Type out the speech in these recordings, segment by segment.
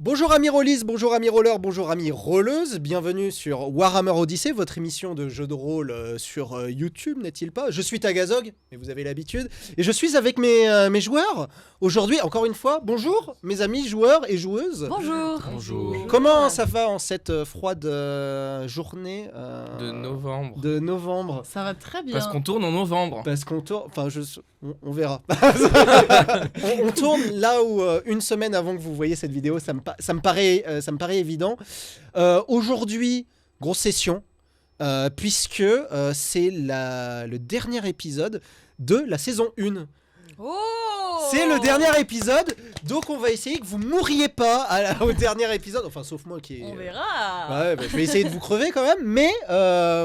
Bonjour amis rollistes, bonjour amis rollers, bonjour amis rolleuses, bienvenue sur Warhammer Odyssey, votre émission de jeu de rôle sur YouTube, n'est-il pas? Je suis Tagazog, mais vous avez l'habitude, et je suis avec mes joueurs. Aujourd'hui, encore une fois, bonjour mes amis joueurs et joueuses. Bonjour. Bonjour. Comment ça va en cette froide journée de novembre. Ça va très bien. Parce qu'on tourne en novembre. Parce qu'on tourne, enfin on verra. on tourne là où une semaine avant que vous voyez cette vidéo, ça me paraît évident. Aujourd'hui, grosse session, puisque c'est le dernier épisode de la saison 1. Oh, C'est le dernier épisode, donc on va essayer que vous mouriez pas au dernier épisode, enfin sauf moi qui est... On verra. Ouais, bah, je vais essayer de vous crever quand même, mais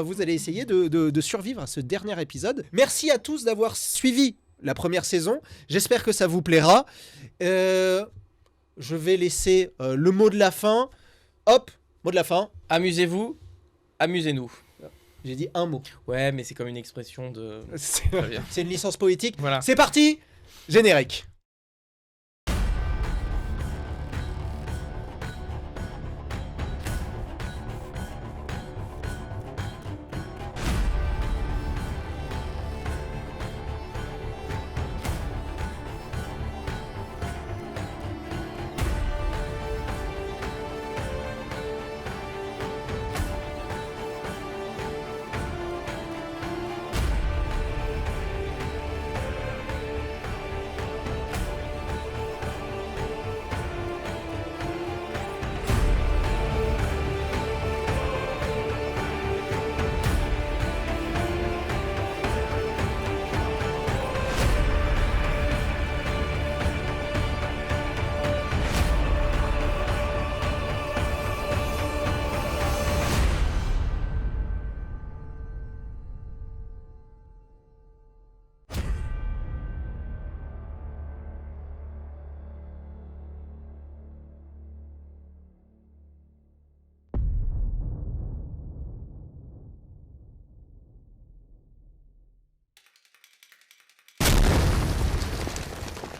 vous allez essayer de survivre à ce dernier épisode. Merci à tous d'avoir suivi la première saison, j'espère que ça vous plaira. Je vais laisser le mot de la fin. Hop, mot de la fin. Amusez-vous, amusez-nous. J'ai dit un mot. Ouais, mais c'est comme une expression de... C'est une licence poétique. Voilà. C'est parti, générique.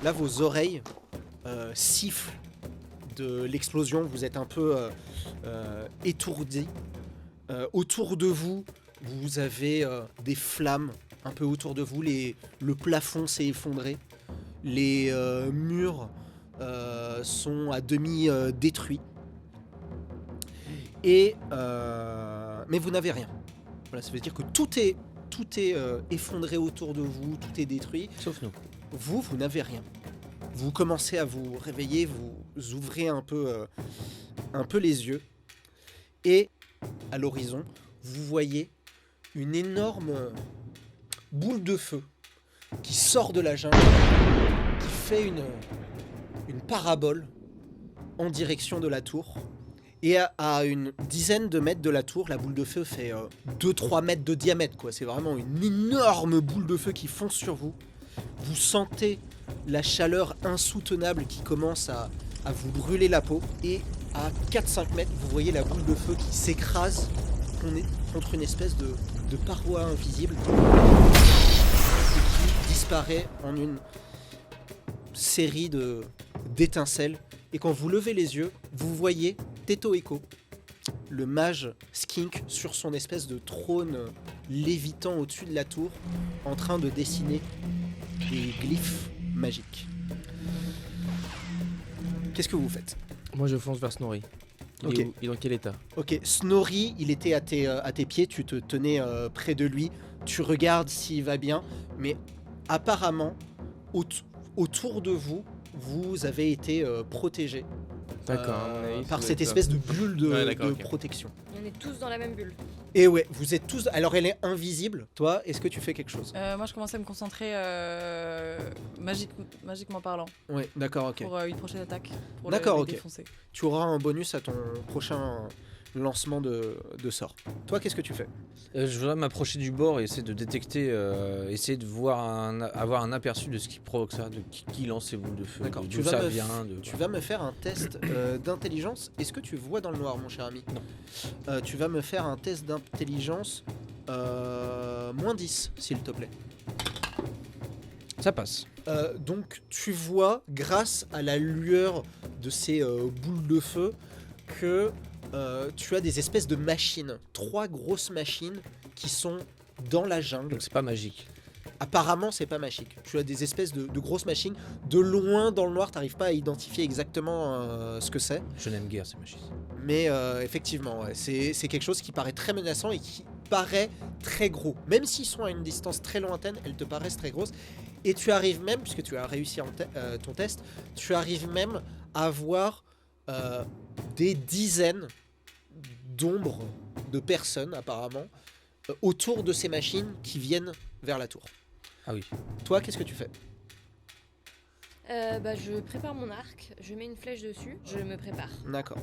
Là, vos oreilles sifflent de l'explosion. Vous êtes un peu étourdis. Autour de vous, vous avez des flammes un peu autour de vous. Le plafond s'est effondré. Les murs sont à demi détruits. Mais vous n'avez rien. Voilà, ça veut dire que tout est effondré autour de vous, tout est détruit. Sauf nous. Vous n'avez rien. Vous commencez à vous réveiller, vous ouvrez un peu les yeux. Et à l'horizon, vous voyez une énorme boule de feu qui sort de la jungle, qui fait une parabole en direction de la tour. Et à une dizaine de mètres de la tour, la boule de feu fait 2-3 mètres de diamètre, quoi. C'est vraiment une énorme boule de feu qui fonce sur vous. Vous sentez la chaleur insoutenable qui commence à vous brûler la peau. Et à 4-5 mètres, vous voyez la boule de feu qui s'écrase contre une espèce de paroi invisible et qui disparaît en une série d'étincelles. Et quand vous levez les yeux, vous voyez Teto Echo, le mage skink, sur son espèce de trône lévitant au-dessus de la tour, en train de dessiner des glyphes magiques. Qu'est-ce que vous faites? Moi, je fonce vers Snorri. Ok. Il est dans quel état? Ok, Snorri, il était à tes pieds, tu te tenais près de lui, tu regardes s'il va bien, mais apparemment, autour de vous, vous avez été protégé. D'accord. à mon avis, Par ça cette doit être espèce de bulle de ok. protection. On est tous dans la même bulle. Et ouais, vous êtes tous... Alors elle est invisible. Toi, est-ce que tu fais quelque chose? Moi, je commence à me concentrer magiquement parlant Ouais, d'accord, ok. pour une prochaine attaque. Pour D'accord, les ok. défoncer. Tu auras un bonus à ton prochain lancement de sort. Toi, qu'est-ce que tu fais? Je voudrais m'approcher du bord et essayer de détecter, essayer de voir avoir un aperçu de ce qui provoque ça, de qui lance ces boules de feu, D'accord, d'où ça vient. Tu vas me faire un test d'intelligence. Est-ce que tu vois dans le noir, mon cher ami? Non. Tu vas me faire un test d'intelligence -10, s'il te plaît. Ça passe. Donc tu vois, grâce à la lueur de ces boules de feu, que tu as des espèces de machines, 3 grosses machines qui sont dans la jungle. Donc c'est pas magique. Apparemment, c'est pas magique. Tu as des espèces de grosses machines. De loin, dans le noir, t'arrives pas à identifier exactement ce que c'est. Je n'aime guère ces machines. Mais effectivement, ouais, c'est quelque chose qui paraît très menaçant et qui paraît très gros. Même s'ils sont à une distance très lointaine, elles te paraissent très grosses. Et tu arrives même, puisque tu as réussi ton test, tu arrives même à voir des dizaines d'ombres de personnes, apparemment, autour de ces machines qui viennent vers la tour. Ah oui. Toi, qu'est-ce que tu fais ? Je prépare mon arc, je mets une flèche dessus, je me prépare. D'accord.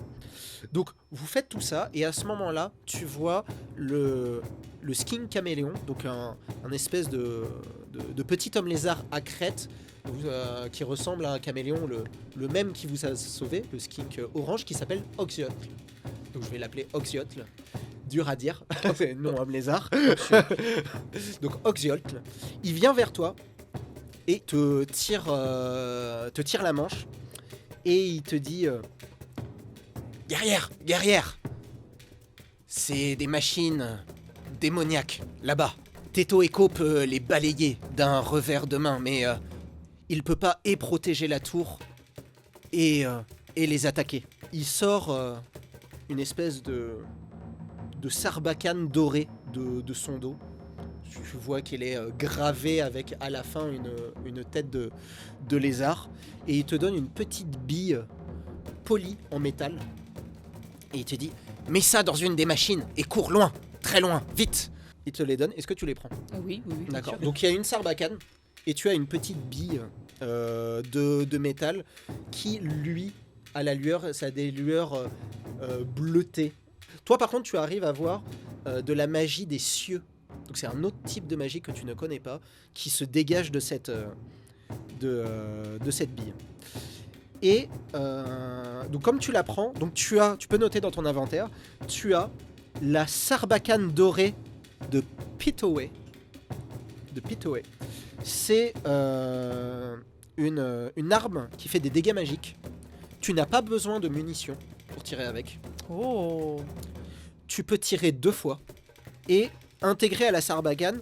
Donc, vous faites tout ça, et à ce moment-là, tu vois le skin caméléon, donc un espèce de petit homme lézard à crête, qui ressemble à un caméléon, le même qui vous a sauvé, le skink orange, qui s'appelle Oxyotl. Donc, je vais l'appeler Oxyotl. Dur à dire, c'est non homme lézard. Donc, Oxyotl, il vient vers toi et te tire la manche et il te dit guerrière, c'est des machines démoniaques là-bas. Teto Echo peut les balayer d'un revers de main, mais il peut pas et protéger la tour et les attaquer. Il sort une espèce de sarbacane dorée de son dos. Tu vois qu'elle est gravée avec à la fin une tête de lézard. Et il te donne une petite bille polie en métal. Et il te dit, mets ça dans une des machines et cours loin, très loin, vite. Il te les donne, est-ce que tu les prends ? Oui. bien D'accord. sûr. Donc il y a une sarbacane et tu as une petite bille de métal qui, lui, a la lueur, ça a des lueurs bleutées. Toi, par contre, tu arrives à voir de la magie des cieux. Donc c'est un autre type de magie que tu ne connais pas, qui se dégage de cette bille. Et donc comme tu la prends, donc tu peux noter dans ton inventaire, tu as la sarbacane dorée de Pitoway. C'est une arme qui fait des dégâts magiques. Tu n'as pas besoin de munitions pour tirer avec. Oh. Tu peux tirer 2 fois. Et intégré à la sarbacane,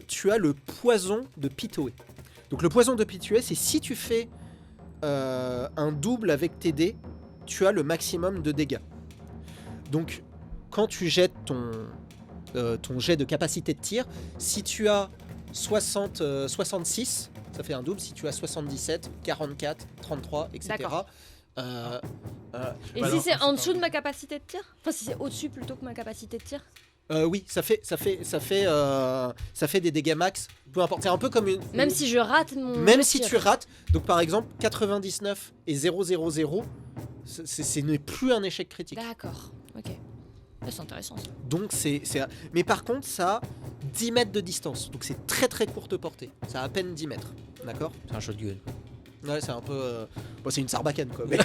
tu as le poison de Pitoway. Donc le poison de Pitoway, c'est si tu fais un double avec tes dés, tu as le maximum de dégâts. Donc quand tu jettes ton jet de capacité de tir, si tu as 66, ça fait un double. Si tu as 77, 44, 33, etc. D'accord. Et Bah si non, c'est en dessous de ma capacité de tir ? Enfin, si c'est au-dessus plutôt que ma capacité de tir ? Oui, ça fait des dégâts max. Peu importe. C'est un peu comme une. Même si je rate mon. Même si tu rates. Donc par exemple 99 et 000, ce n'est plus un échec critique. D'accord, ok. C'est intéressant ça. Donc mais par contre ça a 10 mètres de distance. Donc c'est très très courte portée. Ça a à peine 10 mètres. D'accord ? C'est un shotgun. Ouais, c'est un peu. Bon, c'est une sarbacane quoi. Mais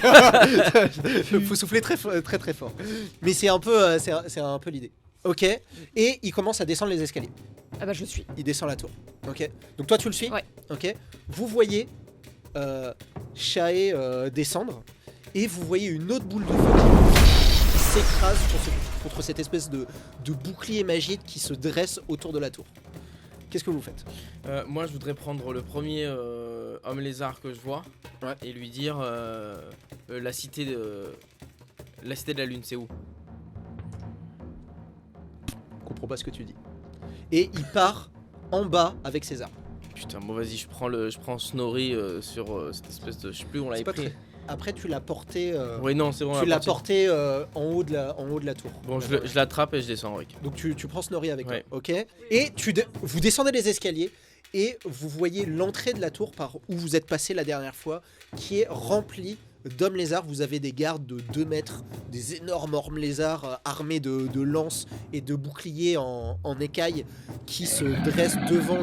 faut souffler très très fort. Mais c'est un peu, c'est un peu l'idée. Ok. Et il commence à descendre les escaliers. Ah bah je le suis. Il descend la tour. Ok. Donc toi tu le suis. Ouais. Ok. Vous voyez Shae descendre et vous voyez une autre boule de feu qui s'écrase contre cette espèce de bouclier magique qui se dresse autour de la tour. Qu'est-ce que vous faites ? Moi, je voudrais prendre le premier homme lézard que je vois et lui dire la cité de la lune, c'est où ? Je comprends pas ce que tu dis. Et il part en bas avec ses armes. Putain, bon vas-y, je prends Snorri sur cette espèce de, je sais plus où on l'avait C'est pas pris. très- Après tu l'as porté. Oui, non, c'est bon. Tu la l'as partie. porté en haut de la tour. Bon, je l'attrape et je descends avec. Donc tu prends Snorri avec Ouais. toi, ok ? Et vous descendez les escaliers et vous voyez l'entrée de la tour par où vous êtes passé la dernière fois, qui est remplie d'hommes lézards. Vous avez des gardes de 2 mètres, des énormes hommes lézards armés de lances et de boucliers en écailles qui se dressent devant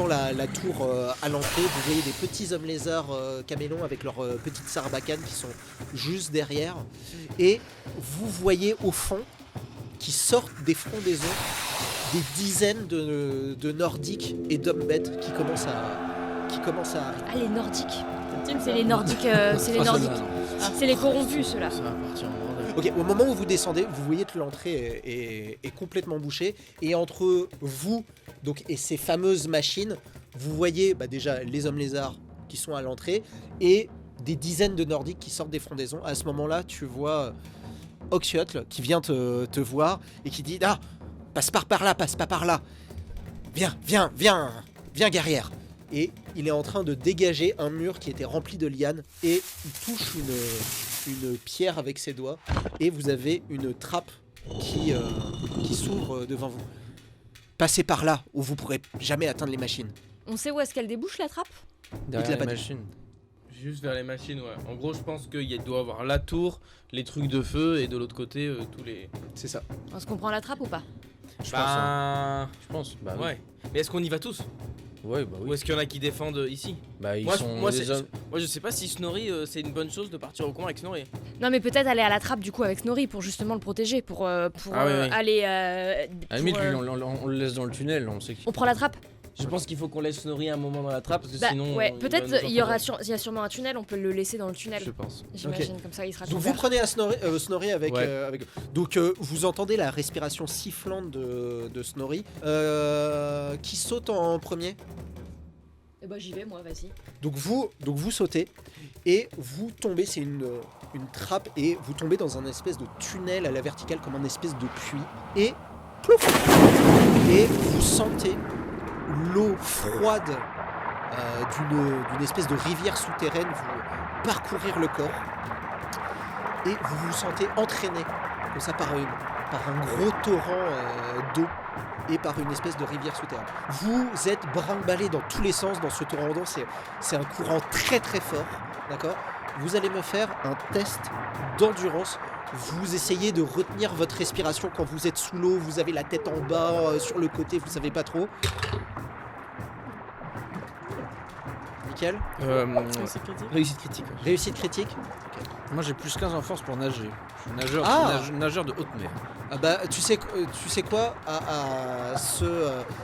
la tour à l'entrée. Vous voyez des petits hommes lézards camélons avec leurs petites sarbacanes qui sont juste derrière. Et vous voyez au fond, qui sortent des frondaisons, des dizaines de Nordiques et d'hommes bêtes qui commencent à arriver. Ah, les Nordiques. C'est les Nordiques. C'est les Ah, Nordiques. celle-là, C'est les corrompus, ceux-là. Ça va partir en bordel. Ok, au moment où vous descendez, vous voyez que l'entrée est complètement bouchée. Et entre vous et ces fameuses machines, vous voyez déjà les hommes lézards qui sont à l'entrée et des dizaines de Nordiques qui sortent des frondaisons. À ce moment-là, tu vois Oxyotl qui vient te voir et qui dit « Ah, passe pas par là, passe pas par là. Viens, guerrière !» Et il est en train de dégager un mur qui était rempli de lianes et il touche une pierre avec ses doigts et vous avez une trappe qui s'ouvre devant vous. Passez par là où vous pourrez jamais atteindre les machines. On sait où est-ce qu'elle débouche, la trappe? derrière l'a la pas dit. machine. Juste vers les machines, ouais. En gros, je pense qu'il doit avoir la tour, les trucs de feu et de l'autre côté, tous les. C'est ça. Est-ce qu'on prend la trappe ou pas? Je pense. Hein. Je pense. Bah oui. Ouais. Mais est-ce qu'on y va tous? Ouais, bah Ou oui. est-ce qu'il y en a qui défendent ici? Bah ils Moi, sont moi, des hommes. moi, je sais pas si Snorri, c'est une bonne chose de partir au coin avec Snorri. Non, mais peut-être aller à la trappe du coup avec Snorri pour justement le protéger, pour Ah oui, oui. aller. À la limite, lui, on le laisse dans le tunnel, on sait qui. On prend la trappe? Je pense qu'il faut qu'on laisse Snorri un moment dans la trappe parce que sinon. Ouais, il peut-être va nous il y entendre. a sûrement un tunnel, on peut le laisser dans le tunnel. Je pense. J'imagine, comme ça il sera Donc vous couvert. prenez à Snorri avec, Ouais. avec... Donc vous entendez la respiration sifflante de Snorri qui saute en premier. Eh bah j'y vais moi, vas-y. Donc vous sautez et vous tombez, c'est une trappe et vous tombez dans un espèce de tunnel à la verticale comme un espèce de puits et plouf, et vous sentez l'eau froide d'une espèce de rivière souterraine vous parcourir le corps et vous vous sentez entraîné comme ça par un gros torrent d'eau et par une espèce de rivière souterraine. Vous êtes brinque-ballé dans tous les sens dans ce torrent d'eau, c'est un courant très très fort, d'accord? Vous allez me faire un test d'endurance. Vous essayez de retenir votre respiration quand vous êtes sous l'eau, vous avez la tête en bas, sur le côté, vous savez pas trop. Nickel. C'est critique. Réussite critique. Réussite critique. Moi j'ai plus 15 en force pour nager. Je suis nageur, Ah nageur de haute mer. Ah bah tu sais quoi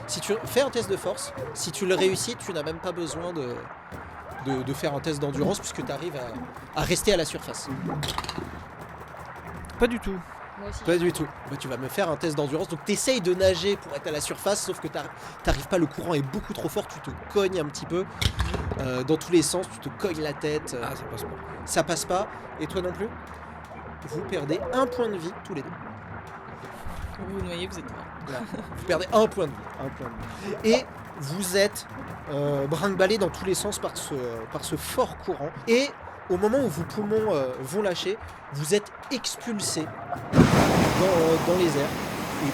si tu fais un test de force, si tu le réussis, tu n'as même pas besoin de faire un test d'endurance puisque tu arrives à rester à la surface. Pas du tout. Moi aussi. Pas du tout. Bah, tu vas me faire un test d'endurance. Donc t'essayes de nager pour être à la surface, sauf que t'arrives pas, le courant est beaucoup trop fort, tu te cognes un petit peu dans tous les sens, tu te cognes la tête. Ah ça passe pas. Ça passe pas. Et toi non plus. Vous perdez un point de vie tous les deux. Quand vous vous noyez, vous êtes mort. Là, vous perdez un point de vie. Et vous êtes brinque-ballé dans tous les sens par ce fort courant. Et au moment où vos poumons vont lâcher, vous êtes expulsé dans les airs. Et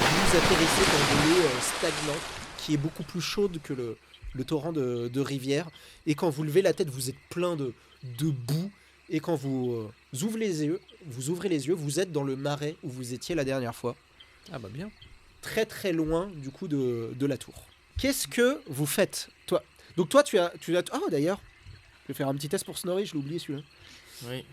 vous atterrissez dans de l'eau stagnante qui est beaucoup plus chaude que le torrent de rivière. Et quand vous levez la tête, vous êtes plein de boue. Et quand vous ouvrez les yeux, vous êtes dans le marais où vous étiez la dernière fois. Ah bah bien. Très très loin du coup de la tour. Qu'est-ce que vous faites, toi? Donc toi tu as ah d'ailleurs, je vais faire un petit test pour Snorri, je l'ai oublié celui-là. Oui.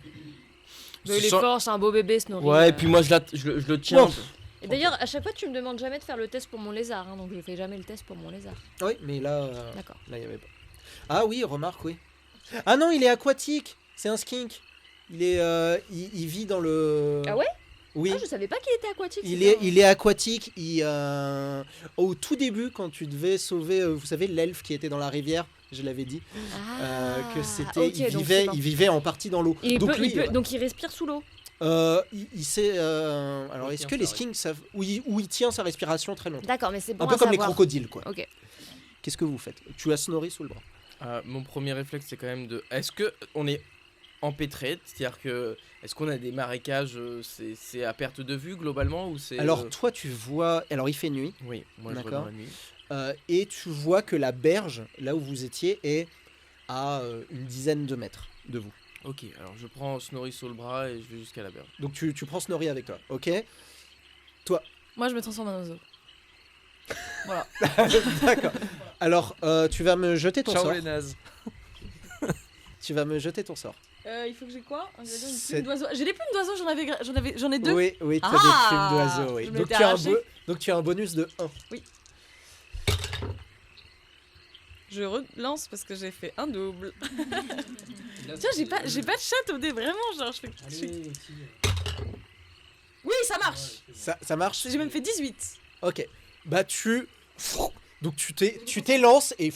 Mais il est fort, c'est un beau bébé Snorri. Ouais, et puis moi je le tiens. Wow. Et d'ailleurs, à chaque fois, tu me demandes jamais de faire le test pour mon lézard, hein, donc je fais jamais le test pour mon lézard. Oui, mais là D'accord. là il y avait pas. Ah oui, remarque oui. Ah non, il est aquatique, c'est un skink. Il vit dans le. Ah ouais? Oui. Ah, je savais pas qu'il était aquatique. Il est aquatique. Au tout début, quand tu devais sauver, vous savez, l'elfe qui était dans la rivière, je l'avais dit, que c'était, ok, donc c'est bon. il vivait en partie dans l'eau. Donc il respire sous l'eau. Il sait. Alors, est-ce que les skinks savent où il tient sa respiration très longtemps? D'accord, mais c'est bon Un peu à comme les savoir. crocodiles, quoi. Ok. Qu'est-ce que vous faites? Tu as Snorri sous le bras. Mon premier réflexe, c'est quand même de. Est-ce que on est empêtré, c'est-à-dire que est-ce qu'on a des marécages, c'est à perte de vue globalement ou c'est Alors toi, tu vois. Alors il fait nuit. Oui, moi je vois D'accord. dans la nuit. Et tu vois que la berge, là où vous étiez, est à une dizaine de mètres de vous. Ok, alors je prends Snorri sous le bras et je vais jusqu'à la berge. Donc tu prends Snorri avec toi, ok? Moi, je me transforme en oiseau. Voilà. D'accord. Alors tu vas me jeter ton Ciao sort. les nazes. Tu vas me jeter ton sort. Il faut que j'ai quoi une C'est- plume d'oiseau. J'ai des plumes d'oiseau, j'en ai 2. Oui, tu as Ah, des plumes d'oiseau. Oui. je me Donc, l'étais tu as arraché. donc tu as un bonus de 1. Je relance parce que j'ai fait un double. Tiens, j'ai pas de chat au dé, vraiment, genre je fais... Oui, ça marche. Ça marche. J'ai même fait 18. Ok. Bah donc tu t'élances et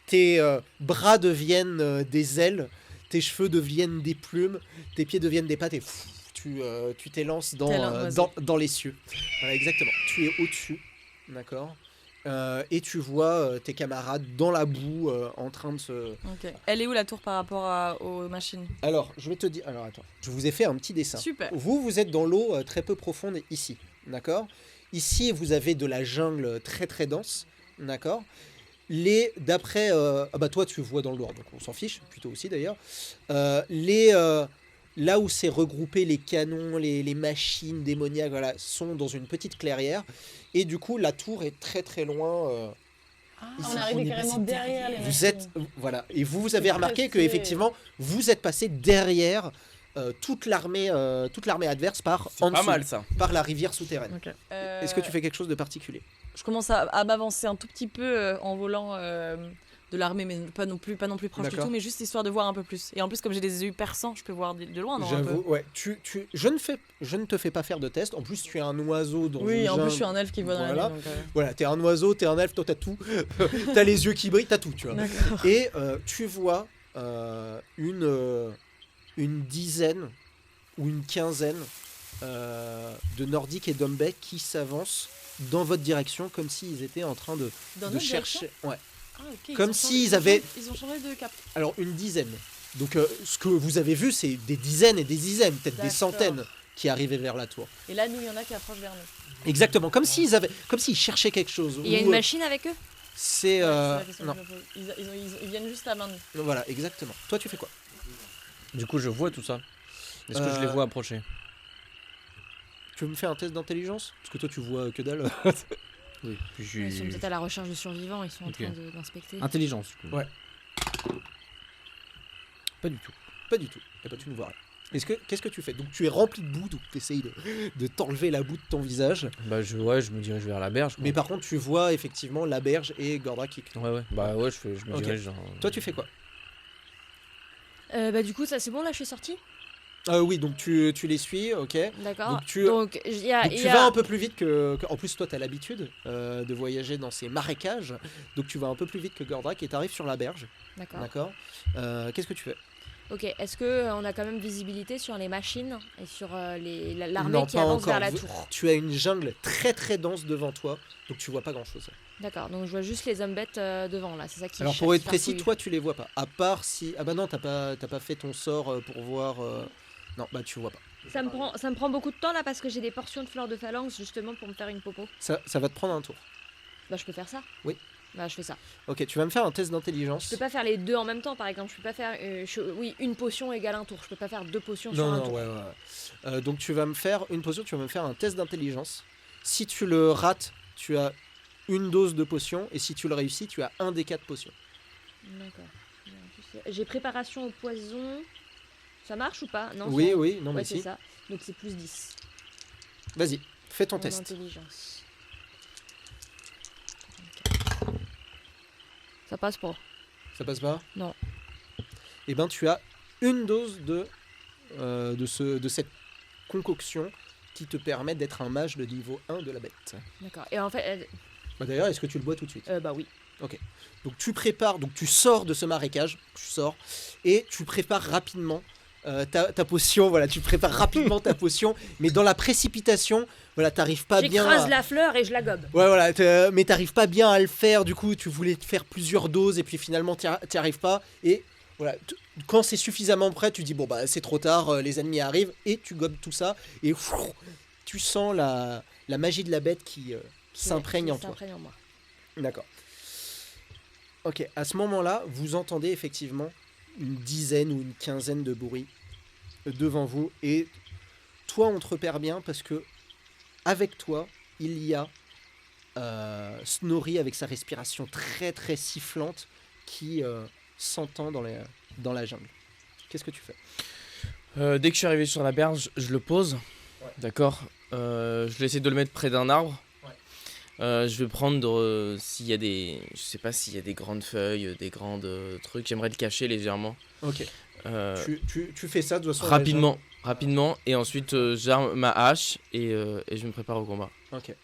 tes bras deviennent des ailes, tes cheveux deviennent des plumes, tes pieds deviennent des pattes et tu t'élances Tel un oiseau. dans les cieux. Voilà, exactement. Tu es au-dessus, d'accord. Et tu vois tes camarades dans la boue en train de se... Ok. Elle est où la tour par rapport aux machines? Alors, je vais te dire... Alors, attends. Je vous ai fait un petit dessin. Super. Vous êtes dans l'eau très peu profonde ici, d'accord. Ici, vous avez de la jungle très très dense, d'accord. D'après... ah bah toi, tu vois dans le noir, donc on s'en fiche, plutôt aussi d'ailleurs. Là où c'est regroupé les canons, les machines démoniaques, voilà, sont dans une petite clairière. Et du coup, la tour est très très loin. Ici. On est arrivé carrément derrière les machines. Vous êtes... Voilà. Et vous avez C'est remarqué très que stylé. effectivement, vous êtes passé derrière toute l'armée adverse par C'est en pas dessous, mal ça. par la rivière souterraine. Ok. Est-ce que tu fais quelque chose de particulier? Je commence à m'avancer un tout petit peu en volant de l'armée, mais pas non plus proche du D'accord. tout, mais juste histoire de voir un peu plus. Et en plus, comme j'ai des yeux perçants, je peux voir de loin, non, un peu. J'avoue, ouais. Je ne te fais pas faire de test. En plus, tu es un oiseau dans Oui, une en plus, jungle. je suis un elfe qui voit dans Voilà. la nuit. Donc, Voilà, t'es un oiseau, t'es un elfe, toi t'as tout. T'as les yeux qui brillent, t'as tout, tu vois. D'accord. Et tu vois une dizaine ou une quinzaine de Nordiques et d'Hombeck qui s'avancent dans votre direction comme s'ils étaient en train de Dans notre chercher. Ouais. Ah, ok, Comme ils ont s'ils changé- avaient- Ils ont changé de cap. Alors une dizaine. Donc ce que vous avez vu, c'est des dizaines et des dizaines, peut-être des D'accord. centaines qui arrivaient vers la tour. Et là, nous, il y en a qui approchent vers nous. Exactement, comme s'ils cherchaient quelque chose. Il y a Ou, une machine avec eux? C'est Ouais, c'est la question non, que je me pose. Ils viennent juste à main nue. voilà, exactement. Toi, tu fais quoi? Du coup, je vois tout ça. Est-ce que je les vois approcher? Tu veux me faire un test d'intelligence? Parce que toi, tu vois que dalle. Oui. Puis Ils sont peut-être à la recherche de survivants, ils sont en Ok. train d'inspecter. Intelligence, du coup. Ouais. Pas du tout. Pas du tout. Et bah, tu ne vois rien. Qu'est-ce que tu fais? Donc tu es rempli de boue, donc tu essayes de t'enlever la boue de ton visage. Bah, je me dirige vers la berge. quoi. Mais par contre, tu vois effectivement la berge et Gordra qui... Ouais. Bah, ouais, je me Ok. dirige. Genre... Toi, tu fais quoi? Bah du coup, ça c'est bon, là je suis sortie? Oui, donc tu les suis, ok. D'accord. Donc tu- Donc il y a... Donc il tu y a- vas un peu plus vite En plus, toi, tu as l'habitude de voyager dans ces marécages. Donc tu vas un peu plus vite que Gordrak et tu arrives sur la berge. D'accord. D'accord. Qu'est-ce que tu fais? Ok, est-ce que on a quand même visibilité sur les machines et sur l'armée Non, qui pas avance encore. vers la tour? Tu as une jungle très très dense devant toi. Donc tu vois pas grand-chose. D'accord, donc je vois juste les hommes bêtes devant là, c'est ça qui Alors pour être précis, farfouille. toi tu les vois pas. À part si... Ah bah non, t'as pas fait ton sort pour voir... Non, bah tu vois pas. Ça me prend beaucoup de temps là parce que j'ai des portions de fleurs de phalanx justement pour me faire une popo. Ça va te prendre un tour. Bah je peux faire ça? Oui. Bah je fais ça. Ok, tu vas me faire un test d'intelligence. Je peux pas faire les deux en même temps par exemple, je peux pas faire... oui, une potion égale un tour, je peux pas faire deux potions sur Non, un non, tour. ouais. Donc tu vas me faire une potion, tu vas me faire un test d'intelligence. Si tu le rates, tu as une dose de potion. Et si tu le réussis, tu as un des 4 potions. D'accord. J'ai préparation au poison. Ça marche ou pas? Non. Oui, ça- oui, non Ouais, mais c'est si. ça. Donc c'est plus 10. Vas-y, fais ton Mon test. intelligence. Ça passe pas. Ça passe pas? Non. Eh ben tu as une dose de cette concoction qui te permet d'être un mage de niveau 1 de la bête. D'accord. Et en fait, Bah d'ailleurs, est-ce que tu le bois tout de suite? bah oui. Donc tu prépares, donc tu sors de ce marécage, tu sors, et tu prépares rapidement ta potion, voilà, tu prépares rapidement ta potion, mais dans la précipitation, voilà, t'arrives pas bien... J'écrase la fleur et je la gobe. Ouais, voilà, mais t'arrives pas bien à le faire, du coup tu voulais te faire plusieurs doses, et puis finalement t'y arrives pas, et voilà, quand c'est suffisamment prêt, tu dis bon bah c'est trop tard, les ennemis arrivent, et tu gobes tout ça, et tu sens la magie de la bête qui s'imprègne en toi. S'imprègne en moi. D'accord. Ok, à ce moment-là, vous entendez effectivement une dizaine ou une quinzaine de bruits devant vous. Et toi, on te repère bien parce que avec toi, il y a Snorri avec sa respiration très très sifflante qui s'entend dans la jungle. Qu'est-ce que tu fais? Dès que je suis arrivé sur la berge, je le pose. Ouais. D'accord. Je vais essayer de le mettre près d'un arbre. Je vais prendre s'il y a des, je sais pas s'il y a des grandes feuilles, des grandes trucs. J'aimerais le cacher légèrement. Ok. Euh, Tu fais ça de toute façon. rapidement. Et ensuite j'arme ma hache et je me prépare au combat. Ok.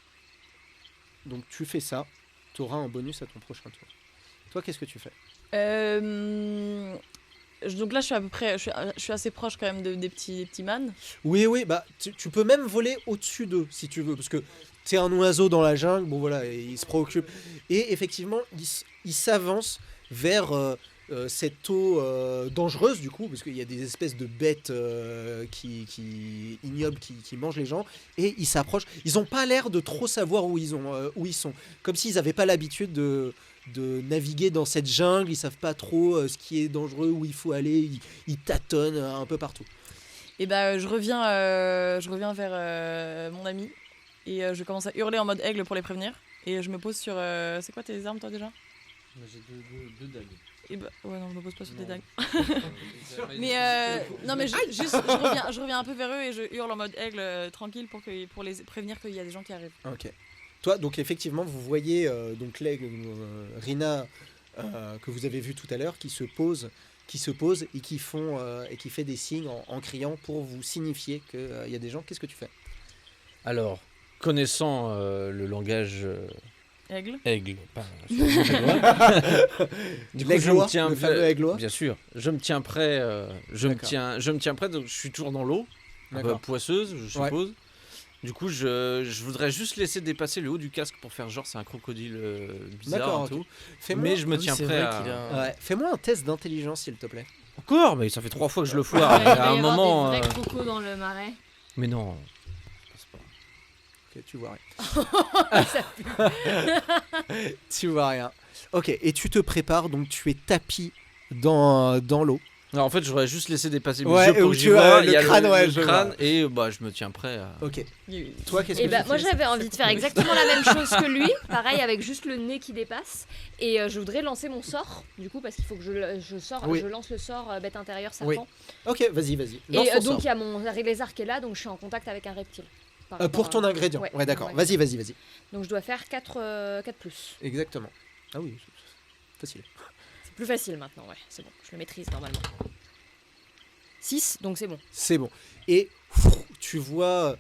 Donc tu fais ça. Tu auras un bonus à ton prochain tour. Toi, qu'est-ce que tu fais? Donc là, je suis à peu près, je suis assez proche quand même des petits man. Oui, bah tu peux même voler au-dessus d'eux si tu veux, parce que t'es un oiseau dans la jungle, bon voilà, et il se préoccupe. Et effectivement, il s'avance vers cette eau dangereuse du coup, parce qu'il y a des espèces de bêtes ignobles qui mangent les gens, et ils s'approchent. Ils n'ont pas l'air de trop savoir où ils sont, comme s'ils n'avaient pas l'habitude de naviguer dans cette jungle. Ils savent pas trop ce qui est dangereux, où il faut aller. Ils tâtonnent un peu partout. Et bah, je reviens vers mon ami et je commence à hurler en mode aigle pour les prévenir. Et je me pose sur. C'est quoi tes armes, toi, déjà? J'ai deux dagues. Et bah, ouais, non, je me pose pas sur des dagues. Mais non, mais je reviens un peu vers eux et je hurle en mode aigle tranquille pour les prévenir qu'il y a des gens qui arrivent. Ok. Toi, donc effectivement, vous voyez donc l'aigle Rina que vous avez vu tout à l'heure qui se pose et qui fait des signes en criant pour vous signifier qu'il y a des gens. Qu'est-ce que tu fais? Alors, connaissant le langage Aigle. Du coup, je me tiens le fameux aiglois. Bien sûr, je me tiens prêt. Je me tiens prêt. Donc, je suis toujours dans l'eau, poisseuse, je suppose. Du coup, je voudrais juste laisser dépasser le haut du casque pour faire genre c'est un crocodile bizarre et tout. Mais je me tiens prêt à... Ouais. Fais-moi un test d'intelligence, s'il te plaît. Encore? Mais ça fait 3 fois que je le foire. Ouais, il va y à un avoir moment... des vrais crocos dans le marais. Mais non. Ok, tu vois rien. Tu vois rien. Ok, et tu te prépares, donc tu es tapi dans l'eau. Alors, en fait, j'aurais juste laissé dépasser mes Ouais, yeux pour où que tu j'y vois vois. le Il y a crâne, le crâne et bah, je me tiens prêt à... Ok. Toi, qu'est-ce que Et bah, tu moi fais? j'avais envie de faire exactement la même chose que lui, pareil avec juste le nez qui dépasse. Et je voudrais lancer mon sort, du coup, parce qu'il faut que je lance le sort bête intérieure serpent. Oui. Ok, vas-y. Lance Et ton donc sort. il y a mon lézard qui est là, donc je suis en contact avec un reptile. Par rapport Pour ton à- ingrédient. Ouais, Ouais, d'accord. ouais. Vas-y. Donc je dois faire 4 plus. Exactement. Ah oui, facile. C'est plus facile maintenant, ouais, c'est bon, je le maîtrise normalement. 6, donc c'est bon. C'est bon. Et tu vois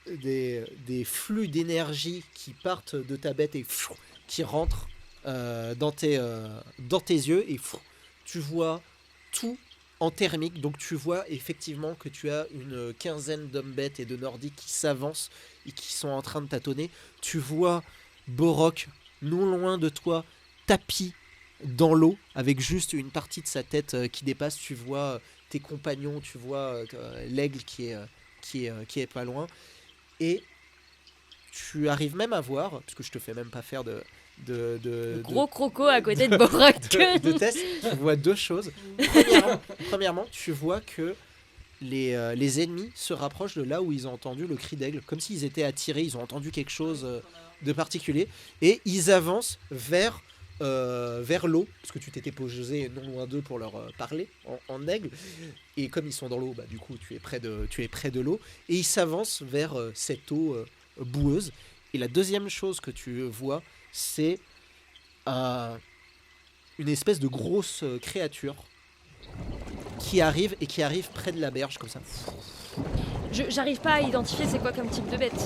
des flux d'énergie qui partent de ta bête et qui rentrent dans tes yeux. Et tu vois tout en thermique. Donc tu vois effectivement que tu as une quinzaine d'hommes bêtes et de nordiques qui s'avancent et qui sont en train de tâtonner. Tu vois Borok non loin de toi, tapi dans l'eau avec juste une partie de sa tête qui dépasse. Tu vois tes compagnons, tu vois l'aigle qui est pas loin, et tu arrives même à voir, parce que je te fais même pas faire de Gros croco à côté de Borok. de test, tu vois deux choses. Premièrement, tu vois que les ennemis se rapprochent de là où ils ont entendu le cri d'aigle, comme s'ils étaient attirés, ils ont entendu quelque chose de particulier, et ils avancent vers l'eau, parce que tu t'étais posé non loin d'eux pour leur parler en aigle, et comme ils sont dans l'eau, bah, du coup tu es près de l'eau, et ils s'avancent vers cette eau boueuse. Et la deuxième chose que tu vois, c'est une espèce de grosse créature qui arrive près de la berge comme ça. J'arrive pas à identifier c'est quoi comme type de bête.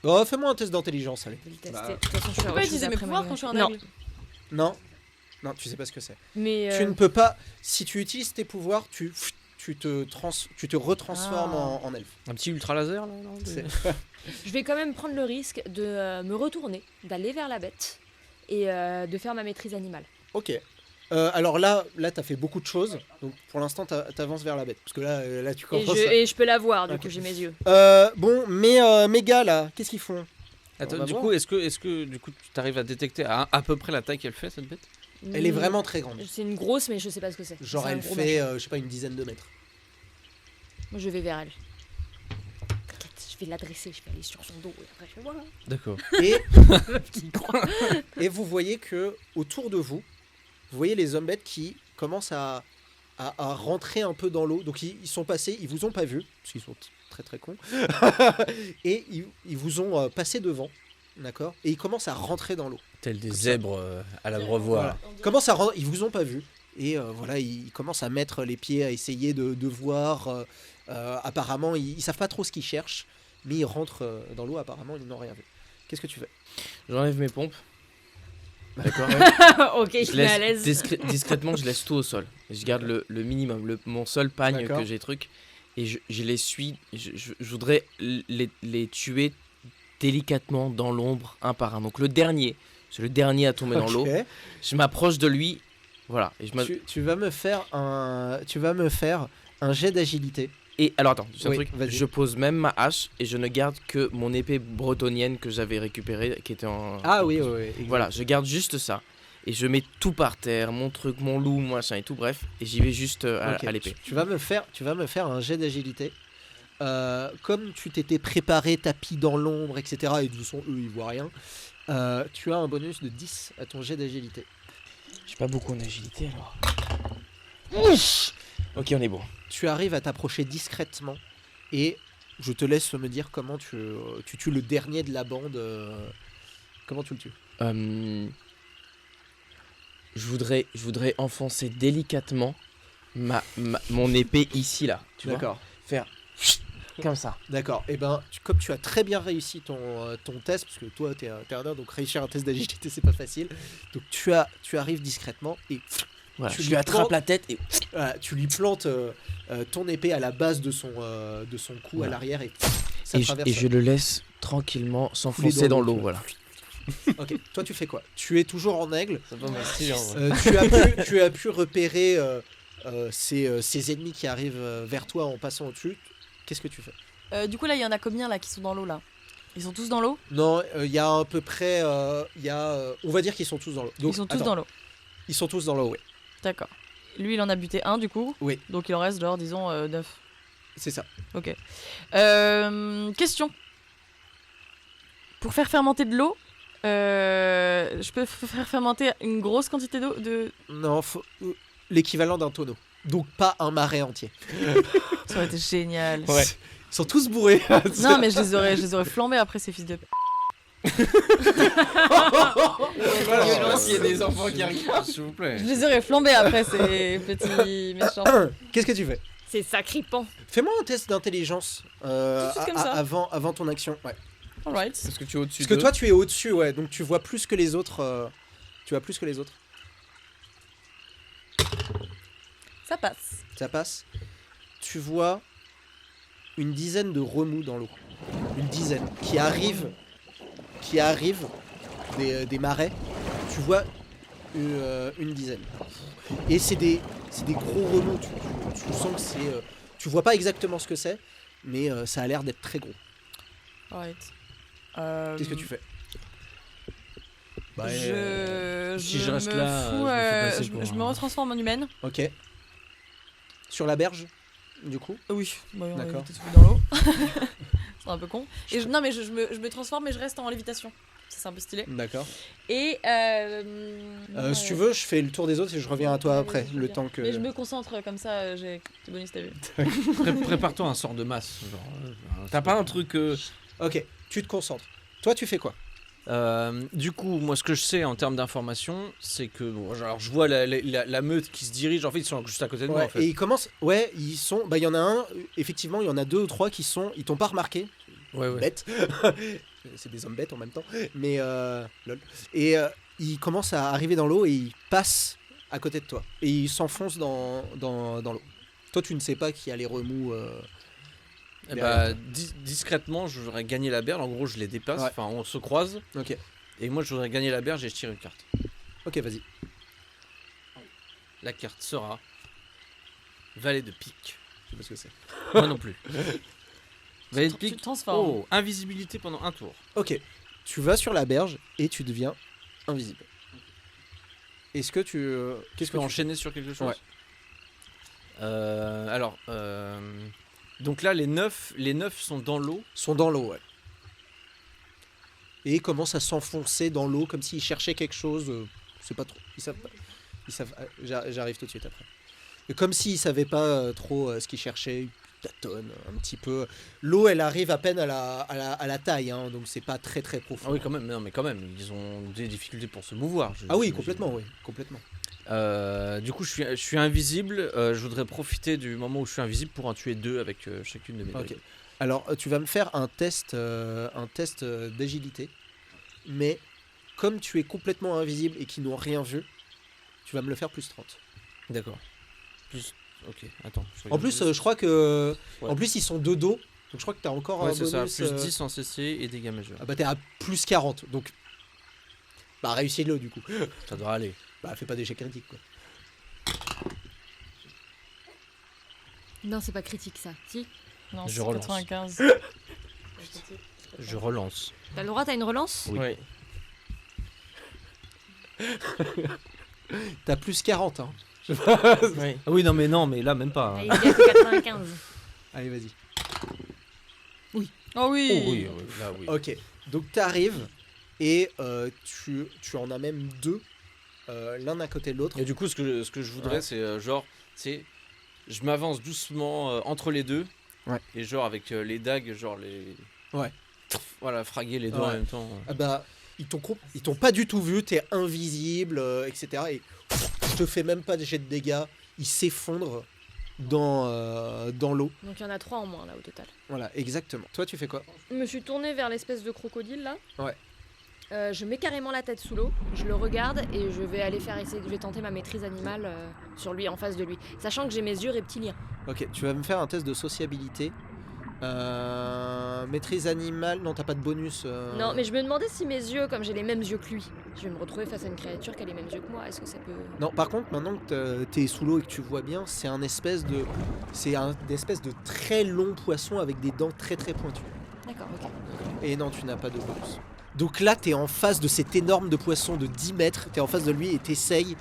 Oh, fais-moi un test d'intelligence, allez. Je vais le tester. Bah. De toute façon, je suis Je peux pas utiliser mes pouvoirs quand je suis en Non. aigle. Non, tu sais pas ce que c'est. Mais Tu ne peux pas. Si tu utilises tes pouvoirs, tu te retransformes en elfe. Un petit ultra laser là non C'est- je vais quand même prendre le risque de me retourner, d'aller vers la bête et de faire ma maîtrise animale. Ok. Alors là, t'as fait beaucoup de choses. Donc pour l'instant, t'avances vers la bête. Parce que là tu Et commences. je peux la voir, du Ok. coup j'ai mes yeux. Bon, mais mes gars là, qu'est-ce qu'ils font? Attends, On va du voir. coup, est-ce que du coup, tu arrives à détecter à peu près la taille qu'elle fait cette bête? Elle est vraiment très grande. C'est une grosse, mais je sais pas ce que c'est. Genre C'est un elle gros fait, machin. je sais pas, une dizaine de mètres. Moi je vais vers elle. T'inquiète, je vais l'adresser, je vais aller sur son dos et après je vais voir. D'accord. Et vous voyez que autour de vous, vous voyez les hommes bêtes qui commencent à à rentrer un peu dans l'eau. Donc ils sont passés, ils vous ont pas vu, parce qu'ils sont très très cons. Et ils vous ont passé devant, d'accord. Et ils commencent à rentrer dans l'eau. Tels des zèbres à l'abreuvoir. Voilà. Ils vous ont pas vu. Et voilà, ils commencent à mettre les pieds, à essayer de voir. Apparemment, ils savent pas trop ce qu'ils cherchent, mais ils rentrent dans l'eau. Apparemment, ils n'ont rien vu. Qu'est-ce que tu fais? J'enlève mes pompes. D'accord. Ok, je suis à l'aise. Discrètement, je laisse tout au sol. Je garde le minimum, mon seul pagne D'accord. que j'ai truc. Et je les suis. Je voudrais les tuer délicatement dans l'ombre, un par un. Donc le dernier, c'est le dernier à tomber dans l'eau. Je m'approche de lui. Voilà. Et tu vas me faire un jet d'agilité. Et alors attends, un truc. Vas-y. Je pose même ma hache et je ne garde que mon épée bretonienne que j'avais récupérée, qui était en. Ah oui. Voilà, je garde juste ça. Et je mets tout par terre, mon truc, mon loup, mon machin et tout, bref. Et j'y vais juste à l'épée. Tu vas me faire un jet d'agilité. Comme tu t'étais préparé, tapis dans l'ombre, etc. Et de toute façon, eux, ils voient rien. Tu as un bonus de 10 à ton jet d'agilité. J'ai pas beaucoup en agilité alors. Ouf. Ok, on est bon. Tu arrives à t'approcher discrètement. Et je te laisse me dire comment tu tues le dernier de la bande. Comment tu le tues? Je voudrais enfoncer délicatement mon épée ici, là. Tu vois? D'accord. Faire comme ça. D'accord. Et ben, comme tu as très bien réussi ton test, parce que toi, t'es un nain, donc réussir un test d'agilité, c'est pas facile. Donc tu arrives discrètement et Voilà, tu je lui lui attrape plantes- la tête et tu lui plantes ton épée à la base de son cou à Voilà. l'arrière et ça traverse. je le laisse tranquillement s'enfoncer dans l'eau, voilà. Ok. Toi, tu fais quoi? Tu es toujours en aigle. C'est pas mal stylé, en vrai. Tu as pu repérer ces ennemis qui arrivent vers toi en passant au-dessus. Qu'est-ce que tu fais? Du coup, là, il y en a combien là qui sont dans l'eau là? Ils sont tous dans l'eau? Non, il y a à peu près, on va dire qu'ils sont tous dans l'eau. Donc, Ils sont tous attends, dans l'eau. Ils sont tous dans l'eau, oui. D'accord. Lui, il en a buté un du coup. Oui. Donc il en reste genre, disons, 9. C'est ça. Ok. Question. Pour faire fermenter de l'eau, je peux faire fermenter une grosse quantité d'eau Non, l'équivalent d'un tonneau. Donc pas un marais entier. Ça aurait été génial. Ouais. Ils sont tous bourrés. Non, mais je les aurais flambés après ces fils de. S'il y a des enfants qui regardent. S'il vous plaît. Je les aurais flambés après ces petits méchants. Qu'est-ce que tu fais? C'est sacripant. Fais-moi un test d'intelligence Tout de suite comme ça. avant ton action. Ouais. Alright. Parce que tu es au-dessus Parce que toi, tu es au-dessus, ouais. Donc tu vois plus que les autres. Ça passe. Ça passe. Tu vois une dizaine de remous dans l'eau. Une dizaine. Qui arrivent des marais. Tu vois une dizaine. Et c'est des gros remous. Tu sens que c'est... tu vois pas exactement ce que c'est, mais ça a l'air d'être très gros. Alright. Qu'est-ce que tu fais? si je reste me là, fous, je me fais passer pour je me un- retransforme en humaine. Ok. Sur la berge, du coup? Oui, bah, on va D'accord. éviter de se foutre dans l'eau. C'est un peu con. Et non, mais je me transforme et je reste en lévitation. Ça, c'est un peu stylé. D'accord. Et. Si tu veux, je fais le tour des autres et je reviens à toi Ouais, après, vas-y, je veux le bien. temps que... Mais je me concentre comme ça, j'ai des bonus, t'as vu. Prépare-toi un sort de masse. Genre, T'as pas un truc. Ok, tu te concentres. Toi, tu fais quoi? Du coup, moi, ce que je sais en termes d'information, c'est que bon, alors, je vois la meute qui se dirige. En fait, ils sont juste à côté de moi. Ouais, En fait. et ils commencent... Ouais, ils sont... Bah, il y en a un, effectivement, il y en a 2 ou 3 qui sont... Ils t'ont pas remarqué. Ouais, ouais. Bêtes. C'est des hommes bêtes en même temps. Mais, lol. Et ils commencent à arriver dans l'eau et ils passent à côté de toi. Et ils s'enfoncent dans l'eau. Toi, tu ne sais pas qu'il y a les remous... Eh derrière. bah, discrètement, je voudrais gagner la berge. En gros, je les dépasse. Ouais. Enfin, on se croise. Ok. Et moi, je voudrais gagner la berge et je tire une carte. Ok, vas-y. La carte sera Valet de pique. Je sais pas ce que c'est. Moi non plus. Valet de Tu te pique. transformes. Oh, invisibilité pendant un tour. Ok. Tu vas sur la berge et tu deviens invisible. Est-ce que tu... Qu'est-ce que enchaîner sur quelque chose? Ouais. Alors, donc là, les neuf sont dans l'eau. Sont dans l'eau, ouais. Et ils commencent à s'enfoncer dans l'eau comme s'ils cherchaient quelque chose. C'est pas trop. Ils savent pas. J'arrive tout de suite après. comme s'il savait pas trop ce qu'il cherchait. Il tâtonne un petit peu. L'eau, elle arrive à peine à la taille, hein, donc c'est pas très très profond. Ah oui, quand même. Non, mais quand même, ils ont des difficultés pour se mouvoir. Oui, complètement. Du coup, je suis invisible. Je voudrais profiter du moment où je suis invisible pour en tuer 2 avec chacune de mes dagues. Alors, tu vas me faire un test d'agilité, mais comme tu es complètement invisible et qu'ils n'ont rien vu, tu vas me le faire plus 30. D'accord. Plus. Ok, attends. En plus, je crois que. Ouais. En plus, ils sont de dos, donc je crois que tu as encore un bonus. Ça, plus 10 en CC et dégâts majeurs. Ah bah, t'es à plus 40, donc. Bah, réussis-le du coup. Ça devrait aller. Bah, fais pas d'échec critique quoi. Non, c'est pas critique ça. Si. Non, je c'est relance. 95. Je relance. T'as le droit, t'as une relance? Oui. T'as plus 40, hein. Oui. Ah oui, non, mais là, même pas. Ah, il y a que 95. Allez, vas-y. Oui. Oh oui. Oh oui, là, oui. Ok, donc t'arrives et tu en as même 2, l'un à côté de l'autre. Et du coup, ce que je voudrais, c'est je m'avance doucement entre les deux. Ouais. Et genre avec les dagues, genre les. Ouais. Voilà, fraguer les deux en même temps. Ah bah, ils t'ont pas du tout vu, t'es invisible, etc. Et je te fais même pas de jet de dégâts, ils s'effondrent dans l'eau. Donc il y en a 3 en moins là au total. Voilà, exactement. Toi, tu fais quoi? Je me suis tournée vers l'espèce de crocodile là. Ouais. Je mets carrément la tête sous l'eau, je le regarde et je vais je vais tenter ma maîtrise animale sur lui, en face de lui. Sachant que j'ai mes yeux reptiliens. Ok, tu vas me faire un test de sociabilité. Maîtrise animale, non, t'as pas de bonus. Non, mais je me demandais si mes yeux, comme j'ai les mêmes yeux que lui, je vais me retrouver face à une créature qui a les mêmes yeux que moi. Est-ce que ça peut. Non, par contre, maintenant que t'es sous l'eau et que tu vois bien, c'est un espèce de très long poisson avec des dents très très pointues. D'accord, ok. Et non, tu n'as pas de bonus. Donc là, t'es en face de cet énorme de poisson de 10 mètres, t'es en face de lui et t'essayes.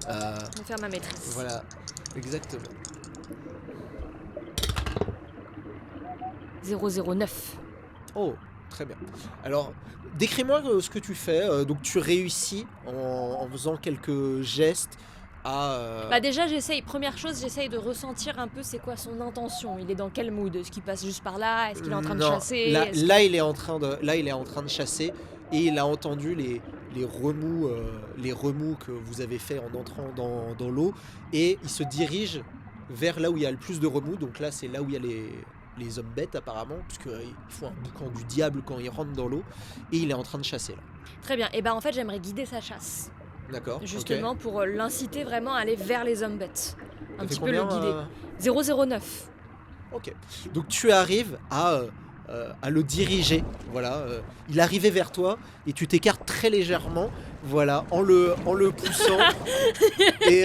De faire ma maîtrise. Voilà, exactement. 009. Oh, très bien. Alors, décris-moi ce que tu fais. Donc, tu réussis en faisant quelques gestes à. Bah déjà, première chose, j'essaye de ressentir un peu c'est quoi son intention. Il est dans quel mood? Est-ce qu'il passe juste par là? Est-ce qu'il est en train de chasser? Là, il est en train de chasser et il a entendu les remous que vous avez fait en entrant dans l'eau et il se dirige vers là où il y a le plus de remous. Donc là, c'est là où il y a les hommes bêtes apparemment, puisqu'ils font un boucan du diable quand ils rentrent dans l'eau et il est en train de chasser là. Très bien, et bah en fait j'aimerais guider sa chasse. D'accord. Justement pour l'inciter vraiment à aller vers les hommes bêtes. Un petit peu le guider. 009. Ok. Donc tu arrives à le diriger, voilà. Il arrivait vers toi et tu t'écartes très légèrement, voilà, en le poussant et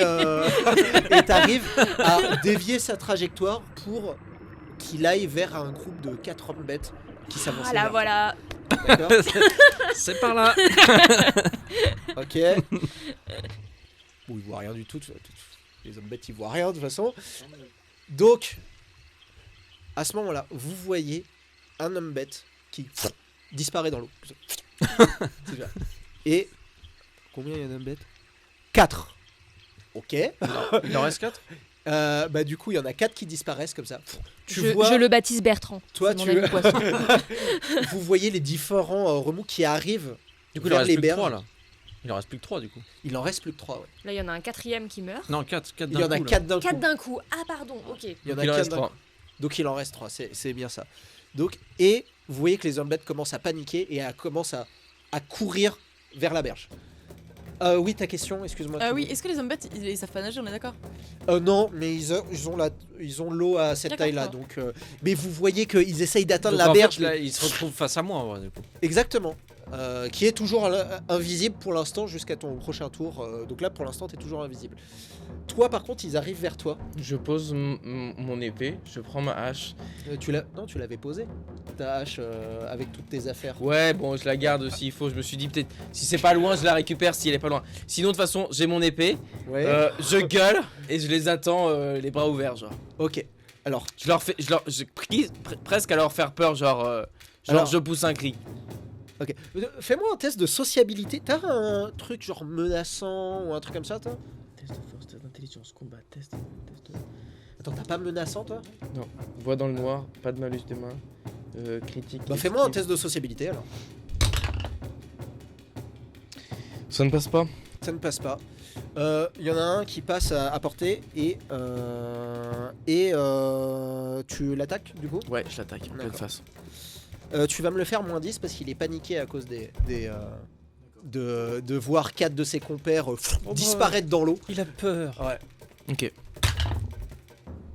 t'arrives à dévier sa trajectoire pour qu'il aille vers un groupe de 4 hommes bêtes qui s'avancent. Ah là voilà. D'accord. C'est par là. Ok. Bon, il voit rien du tout. Les hommes bêtes, ils voient rien de toute façon. Donc, à ce moment-là, vous voyez un homme bête qui disparaît dans l'eau. C'est bien. Et combien il y a d'hommes bêtes? 4. Ok. Il en reste 4? Bah du coup il y en a 4 qui disparaissent comme ça. Je le baptise Bertrand. Toi vous voyez les différents remous qui arrivent. Du coup il en reste plus que 3 là. Il en reste plus que 3 du coup. Il en reste plus que 3 ouais. Là il y en a un 4e qui meurt. Non 4 d'un coup. Il y en a 4 d'un coup. 4 d'un coup. Ah pardon, ok. Il y en a 4 d'un coup. Donc il en reste 3, c'est bien ça. Donc et vous voyez que les hommes bêtes commencent à paniquer et commencent à courir vers la berge. Oui, ta question, excuse-moi. Oui, est-ce que les hommes bêtes, ils savent pas nager, on est d'accord? Non, mais ils ont l'eau à cette taille-là, donc. Mais vous voyez qu'ils essayent d'atteindre la berge. Là, ils se retrouvent face à moi, ouais, du coup. Exactement. Qui est toujours invisible pour l'instant jusqu'à ton prochain tour. Donc là, pour l'instant, t'es toujours invisible. Toi, par contre, ils arrivent vers toi. Je pose mon épée, je prends ma hache. Non, tu l'avais posée. Ta hache avec toutes tes affaires. Ouais, bon, je la garde s'il faut. Je me suis dit peut-être, si c'est pas loin, je la récupère s'il est pas loin. Sinon, de toute façon, j'ai mon épée. Ouais. Je gueule et je les attends les bras ouverts, genre. Ok. Alors, j'ai presque à leur faire peur, genre je pousse un cri. Ok. Fais-moi un test de sociabilité. T'as un truc genre menaçant ou un truc comme ça, toi? Test de force, test d'intelligence. Intelligence, combat, test. Attends, t'as pas menaçant toi? Non. Voix dans le noir, pas de malus des mains. Critique. Bah fais-moi un test de sociabilité alors. Ça ne passe pas. Ça ne passe pas. Y en a un qui passe à portée et tu l'attaques du coup? Ouais, je l'attaque en pleine D'accord. face. Tu vas me le faire moins 10 parce qu'il est paniqué à cause de voir 4 de ses compères disparaître dans l'eau. Il a peur. Ouais. Ok.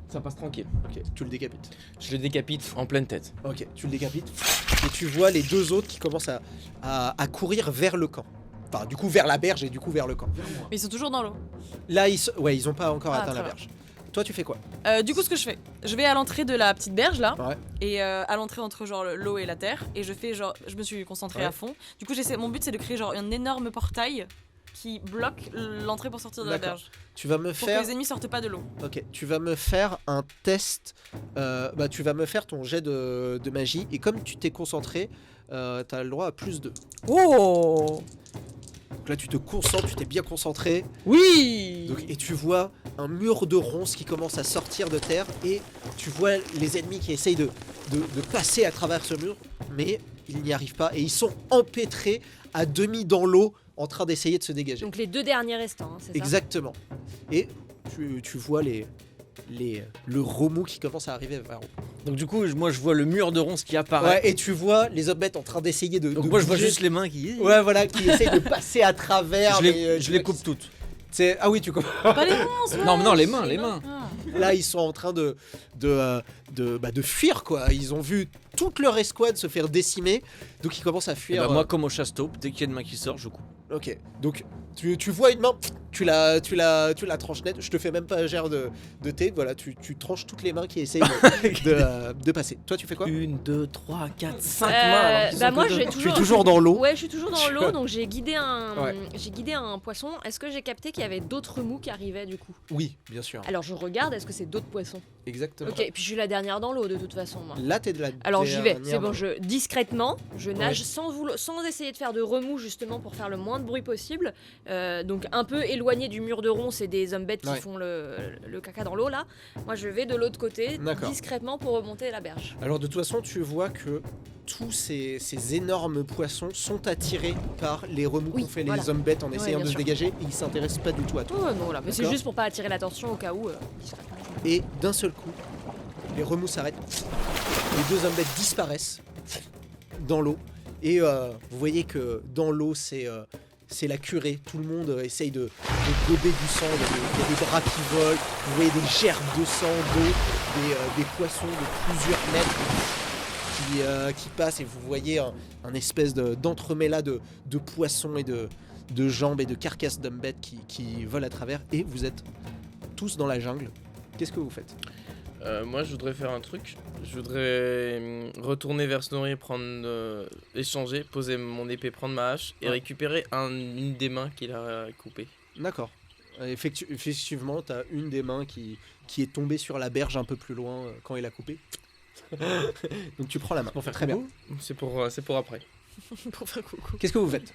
Ça passe tranquille. Ok, tu le décapites. Je le décapite en pleine tête. Ok, tu le décapites. Et tu vois les deux autres qui commencent à courir vers le camp. Enfin, du coup, vers la berge et du coup, vers le camp. Mais ils sont toujours dans l'eau. Là, ils ont pas encore atteint très la bien. berge. Toi, tu fais quoi? Du coup, ce que je fais, je vais à l'entrée de la petite berge là, Ouais. et à l'entrée entre genre l'eau et la terre, et je fais genre, je me suis concentrée Ouais. à fond. Du coup, mon but c'est de créer genre un énorme portail qui bloque l'entrée pour sortir de la D'accord. berge, Tu vas me pour faire. que les ennemis sortent pas de l'eau. Ok, tu vas me faire un test. Tu vas me faire ton jet de magie. Et comme tu t'es concentré, t'as le droit à plus 2. Oh Donc là, tu te concentres, tu t'es bien concentré. oui. Et tu vois un mur de ronces qui commence à sortir de terre. Et tu vois les ennemis qui essayent de passer à travers ce mur. Mais ils n'y arrivent pas. Et ils sont empêtrés à demi dans l'eau en train d'essayer de se dégager. Donc les 2 derniers restants, hein, c'est ça? Exactement. Et tu vois le remous qui commence à arriver vers vous. Donc du coup, moi je vois le mur de ronces qui apparaît. Ouais, et tu vois les hobbettes en train d'essayer de. Donc de moi je vois bouger. juste les mains qui. Ouais, voilà, qui essayent de passer à travers. Je les coupe toutes. Ah oui, tu coupes. Pas les ronces, ouais. Non, mais non, les mains. Ah. Là, ils sont en train de fuir, quoi. Ils ont vu toute leur escouade se faire décimer, donc ils commencent à Et fuir. bah, moi, comme au chasse-taupe, dès qu'il y a une main qui sort, je coupe. Ok, donc tu vois une main, tu la tranches net. Je te fais même pas un gère de thé. Voilà, tu tranches toutes les mains qui essayent de passer. Toi, tu fais quoi? 1, 2, 3, 4, 5 mains. alors qu'ils Bah sont moi que deux. j'ai Tu es toujours. toujours dans l'eau. Ouais, je suis toujours dans l'eau, donc j'ai guidé Ouais. un poisson. Est-ce que j'ai capté qu'il y avait d'autres remous qui arrivaient du coup? Oui, bien sûr. Alors je regarde, est-ce que c'est d'autres poissons? Exactement. Ok, et puis je suis la dernière dans l'eau de toute façon moi. Là, t'es de la. Alors j'y vais, dernière c'est bon, main. discrètement, je nage Ouais. sans essayer de faire de remous justement pour faire le moins de bruit possible. Donc un peu éloigné du mur de ronces et des zombettes qui Ouais. font le caca dans l'eau là. Moi je vais de l'autre côté, D'accord. discrètement pour remonter la berge. Alors de toute façon, tu vois que tous ces énormes poissons sont attirés par les remous Oui, qu'ont fait voilà. les zombettes en essayant bien de se sûr. dégager et ils s'intéressent pas du tout à toi. Oh non là, mais c'est D'accord. juste pour pas attirer l'attention au cas où. Discrètement. Et d'un seul coup, les remous s'arrêtent, les deux zombettes disparaissent dans l'eau et vous voyez que dans l'eau c'est la curée, tout le monde essaye de gober du sang, il y a des bras qui volent, vous voyez des gerbes de sang, d'eau, des poissons de plusieurs mètres qui passent et vous voyez un espèce d'entremêlat de poissons et de jambes et de carcasses d'hommes-bêtes qui volent à travers et vous êtes tous dans la jungle. Qu'est-ce que vous faites? Moi, je voudrais faire un truc. Je voudrais retourner vers Snorri, échanger, poser mon épée, prendre ma hache et Ouais. récupérer une des mains qu'il a coupées. D'accord. Effectivement, t'as une des mains qui est tombée sur la berge un peu plus loin quand il a coupé. Donc tu prends la main. Pour faire Très bien. C'est pour après. Pour faire coucou. Qu'est-ce que vous faites?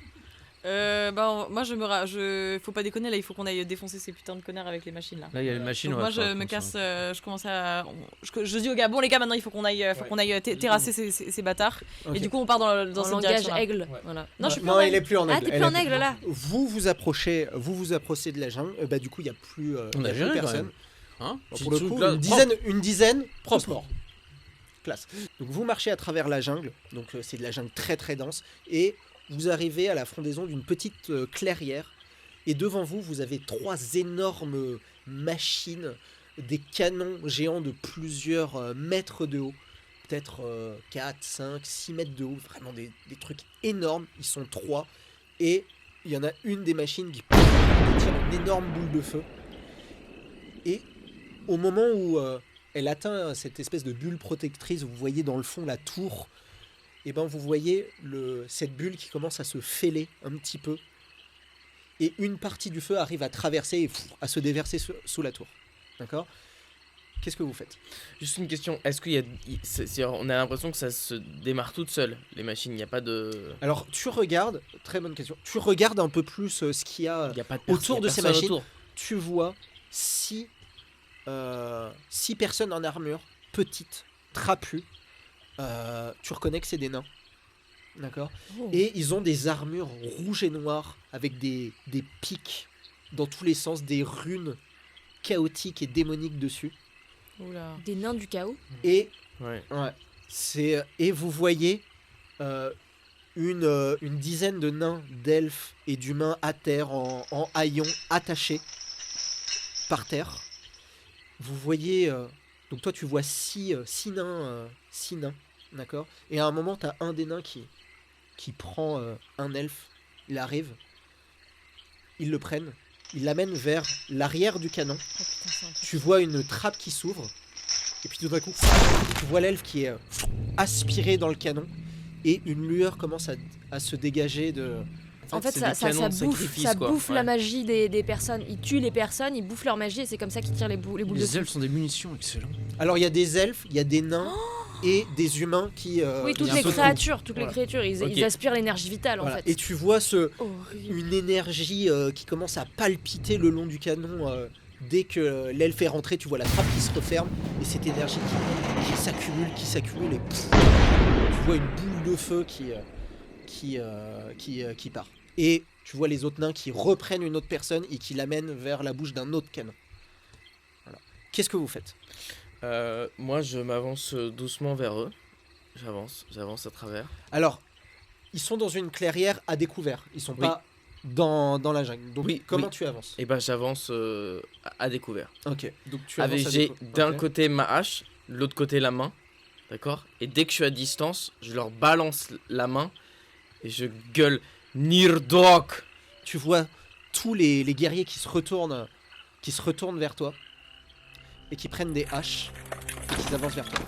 Moi faut pas déconner là, il faut qu'on aille défoncer ces putains de connards avec les machines là. Là, il y a les machines. Donc ouais, moi je me casse, je commence à, je dis aux gars, bon les gars maintenant il faut qu'on aille terrasser ces bâtards. Ok. Et du coup on part dans En cette langage direction. aigle. Voilà. Non je suis plus Non, en il aigle. est plus en aigle. Ah, t'es Elle plus est en aigle là. Vous approchez de la jungle. Bah du coup il y a plus, On a y a plus géré, quand personne. même. Hein Bon, Petit pour le truc, coup, là, une dizaine, Propre. tous morts. Classe. Donc vous marchez à travers la jungle. Donc c'est de la jungle très très dense et vous arrivez à la frondaison d'une petite clairière. Et devant vous, vous avez 3 énormes machines, des canons géants de plusieurs mètres de haut. Peut-être 4, 5, 6 mètres de haut. Vraiment des trucs énormes. Ils sont 3. Et il y en a une des machines qui tire une énorme boule de feu. Et au moment où elle atteint cette espèce de bulle protectrice, vous voyez dans le fond la tour, et ben vous voyez cette bulle qui commence à se fêler un petit peu. Et une partie du feu arrive à traverser et à se déverser sous la tour. D'accord? Qu'est-ce que vous faites? Juste une question. Est-ce qu'il y a, on a l'impression que ça se démarre toute seule, les machines. Il n'y a pas de. Alors tu regardes, très bonne question, tu regardes un peu plus ce qu'il y a Il y a pas de autour il y a de ces personne machines. autour. Tu vois 6 personnes en armure, petites, trapues. Tu reconnais que c'est des nains. D'accord. Et ils ont des armures rouges et noires avec des pics dans tous les sens, des runes chaotiques et démoniques dessus. Oula. Des nains du chaos. Et, Ouais. et vous voyez une dizaine de nains, d'elfes et d'humains à terre, en haillons, attachés par terre. Vous voyez... donc toi, tu vois 6 nains, d'accord. Et à un moment, tu as un des nains qui prend un elfe. Il arrive. Ils le prennent. Ils l'amènent vers l'arrière du canon. Oh, putain, c'est un truc. Tu vois une trappe qui s'ouvre. Et puis tout d'un coup, tu vois l'elfe qui est aspiré dans le canon. Et une lueur commence à se dégager de... En fait, c'est ça des canons de sacrifice, ça quoi. bouffe Ouais. la magie des personnes. Ils tuent les personnes, ils bouffent leur magie et c'est comme ça qu'ils tirent les boules de Les feu. elfes sont des munitions, excellent. Alors il y a des elfes, il y a des nains et des humains qui... Oui, toutes il y a les un peu de tout. créatures, toutes Voilà. les créatures, ils Ok. aspirent l'énergie vitale Voilà. en fait. Et tu vois Horrible. une énergie qui commence à palpiter le long du canon. Dès que l'elfe est rentré, tu vois la trappe qui se referme et cette énergie qui s'accumule et pff, tu vois une boule de feu qui part. Et tu vois les autres nains qui reprennent une autre personne et qui l'amènent vers la bouche d'un autre canon. Voilà. Qu'est-ce que vous faites? Moi, je m'avance doucement vers eux. J'avance à travers. Alors, ils sont dans une clairière à découvert. Ils sont Oui. pas dans la jungle. Donc, Oui, comment oui. tu avances? Et ben, j'avance à découvert. Ok. Donc, tu Avec avances à j'ai découvert. d'un Ok. côté ma hache, de l'autre côté la main. D'accord. Et dès que je suis à distance, je leur balance la main et je gueule Nirdok. Tu vois tous les guerriers qui se retournent vers toi et qui prennent des haches et qui avancent vers toi.